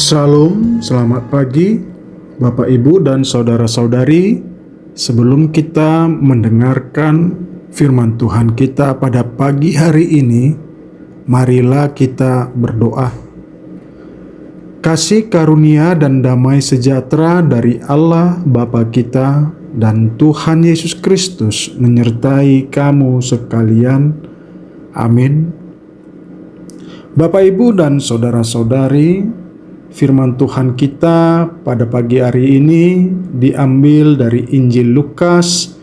Shalom, selamat pagi Bapak Ibu dan saudara-saudari. Sebelum kita mendengarkan firman Tuhan kita pada pagi hari ini, marilah kita berdoa. Kasih karunia dan damai sejahtera dari Allah Bapa kita dan Tuhan Yesus Kristus menyertai kamu sekalian. Amin. Bapak Ibu dan saudara-saudari, firman Tuhan kita pada pagi hari ini diambil dari Injil Lukas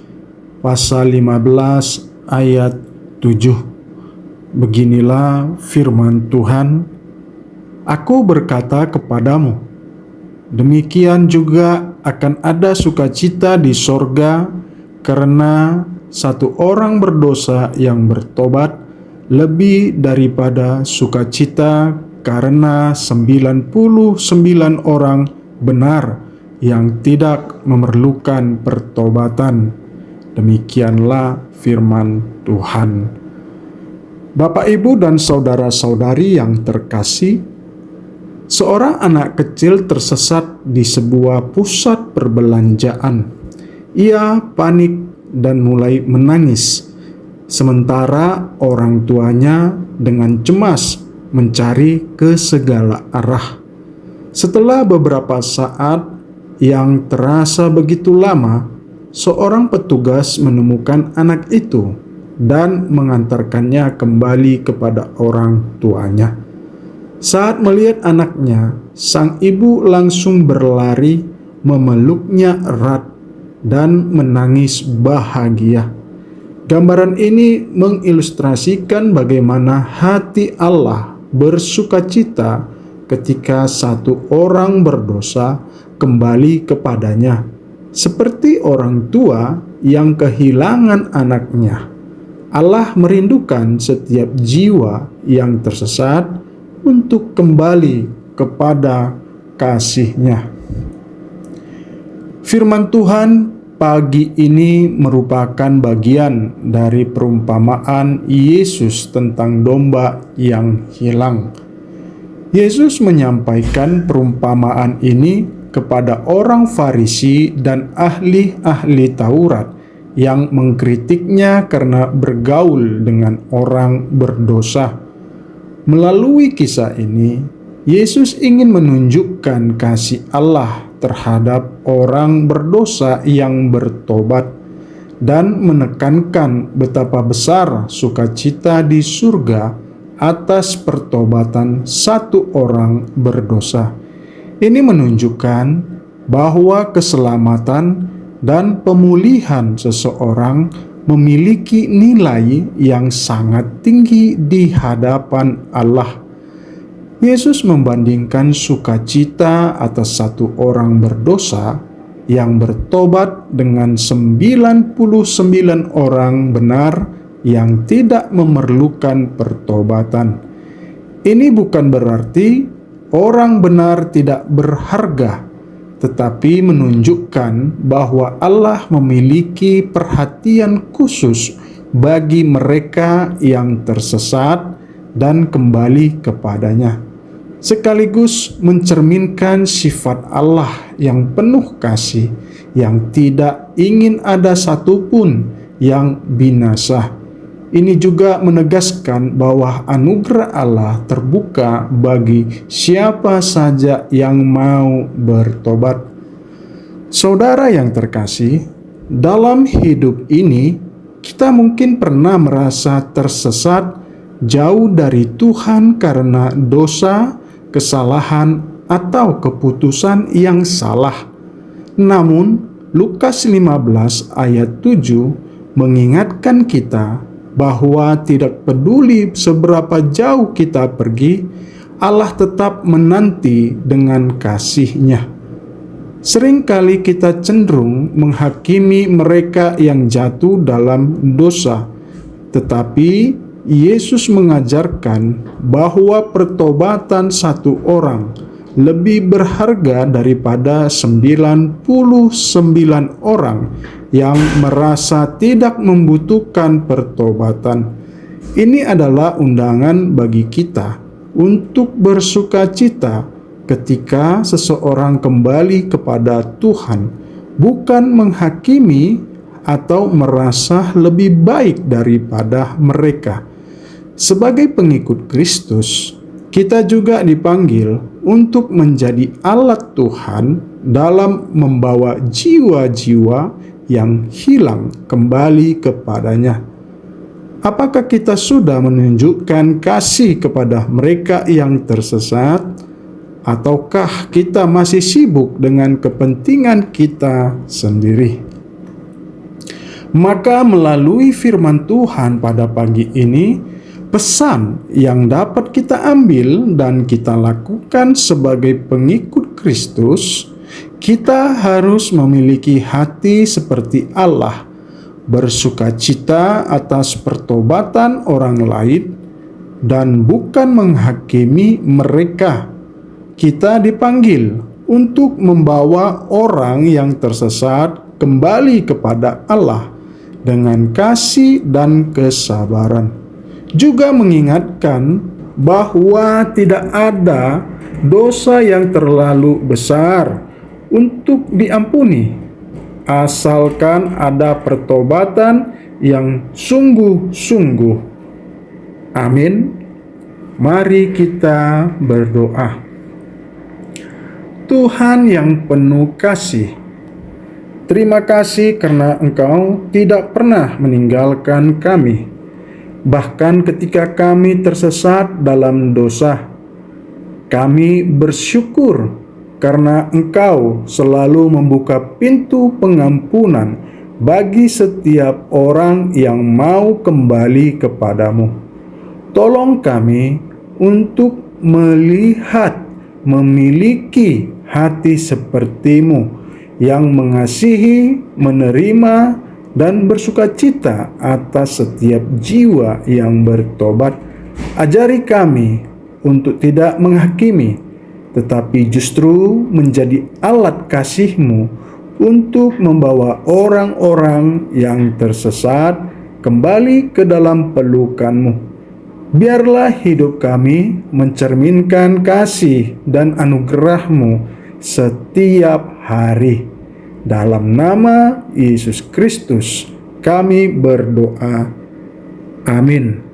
pasal 15 ayat 7. Beginilah firman Tuhan, "Aku berkata kepadamu, demikian juga akan ada sukacita di sorga karena satu orang berdosa yang bertobat lebih daripada sukacita karena 99 orang benar yang tidak memerlukan pertobatan." Demikianlah firman Tuhan. Bapak, Ibu, dan saudara-saudari yang terkasih, seorang anak kecil tersesat di sebuah pusat perbelanjaan. Ia panik dan mulai menangis, sementara orang tuanya dengan cemas mencari ke segala arah. Setelah beberapa saat yang terasa begitu lama, seorang petugas menemukan anak itu dan mengantarkannya kembali kepada orang tuanya. Saat melihat anaknya, sang ibu langsung berlari, memeluknya erat, dan menangis bahagia. Gambaran ini mengilustrasikan bagaimana hati Allah bersukacita ketika satu orang berdosa kembali kepadanya, seperti orang tua yang kehilangan anaknya. Allah merindukan setiap jiwa yang tersesat untuk kembali kepada kasih-Nya. Firman Tuhan pagi ini merupakan bagian dari perumpamaan Yesus tentang domba yang hilang. Yesus menyampaikan perumpamaan ini kepada orang Farisi dan ahli-ahli Taurat yang mengkritiknya karena bergaul dengan orang berdosa. Melalui kisah ini, Yesus ingin menunjukkan kasih Allah terhadap orang berdosa yang bertobat dan menekankan betapa besar sukacita di surga atas pertobatan satu orang berdosa. Ini menunjukkan bahwa keselamatan dan pemulihan seseorang memiliki nilai yang sangat tinggi di hadapan Allah. Yesus membandingkan sukacita atas satu orang berdosa yang bertobat dengan 99 orang benar yang tidak memerlukan pertobatan. Ini bukan berarti orang benar tidak berharga, tetapi menunjukkan bahwa Allah memiliki perhatian khusus bagi mereka yang tersesat dan kembali kepadanya, sekaligus mencerminkan sifat Allah yang penuh kasih, yang tidak ingin ada satupun yang binasa. Ini juga menegaskan bahwa anugerah Allah terbuka bagi siapa saja yang mau bertobat. Saudara yang terkasih, dalam hidup ini kita mungkin pernah merasa tersesat, jauh dari Tuhan karena dosa, kesalahan, atau keputusan yang salah. Namun, Lukas 15 ayat 7 mengingatkan kita bahwa tidak peduli seberapa jauh kita pergi, Allah tetap menanti dengan kasih-Nya. Seringkali kita cenderung menghakimi mereka yang jatuh dalam dosa, tetapi Yesus mengajarkan bahwa pertobatan satu orang lebih berharga daripada 99 orang yang merasa tidak membutuhkan pertobatan. Ini adalah undangan bagi kita untuk bersukacita ketika seseorang kembali kepada Tuhan, bukan menghakimi atau merasa lebih baik daripada mereka. Sebagai pengikut Kristus, kita juga dipanggil untuk menjadi alat Tuhan dalam membawa jiwa-jiwa yang hilang kembali kepadanya. Apakah kita sudah menunjukkan kasih kepada mereka yang tersesat, ataukah kita masih sibuk dengan kepentingan kita sendiri? Maka melalui firman Tuhan pada pagi ini, pesan yang dapat kita ambil dan kita lakukan sebagai pengikut Kristus, kita harus memiliki hati seperti Allah, bersukacita atas pertobatan orang lain, dan bukan menghakimi mereka. Kita dipanggil untuk membawa orang yang tersesat kembali kepada Allah dengan kasih dan kesabaran. Juga mengingatkan bahwa tidak ada dosa yang terlalu besar untuk diampuni, asalkan ada pertobatan yang sungguh-sungguh. Amin. Mari kita berdoa. Tuhan yang penuh kasih, terima kasih karena Engkau tidak pernah meninggalkan kami. Bahkan ketika kami tersesat dalam dosa, kami bersyukur karena Engkau selalu membuka pintu pengampunan bagi setiap orang yang mau kembali kepadamu. Tolong kami untuk melihat, memiliki hati seperti-Mu yang mengasihi, menerima, dan bersukacita atas setiap jiwa yang bertobat. Ajari kami untuk tidak menghakimi, tetapi justru menjadi alat kasih-Mu untuk membawa orang-orang yang tersesat kembali ke dalam pelukan-Mu. Biarlah hidup kami mencerminkan kasih dan anugerah-Mu setiap hari. Dalam nama Yesus Kristus kami berdoa. Amin.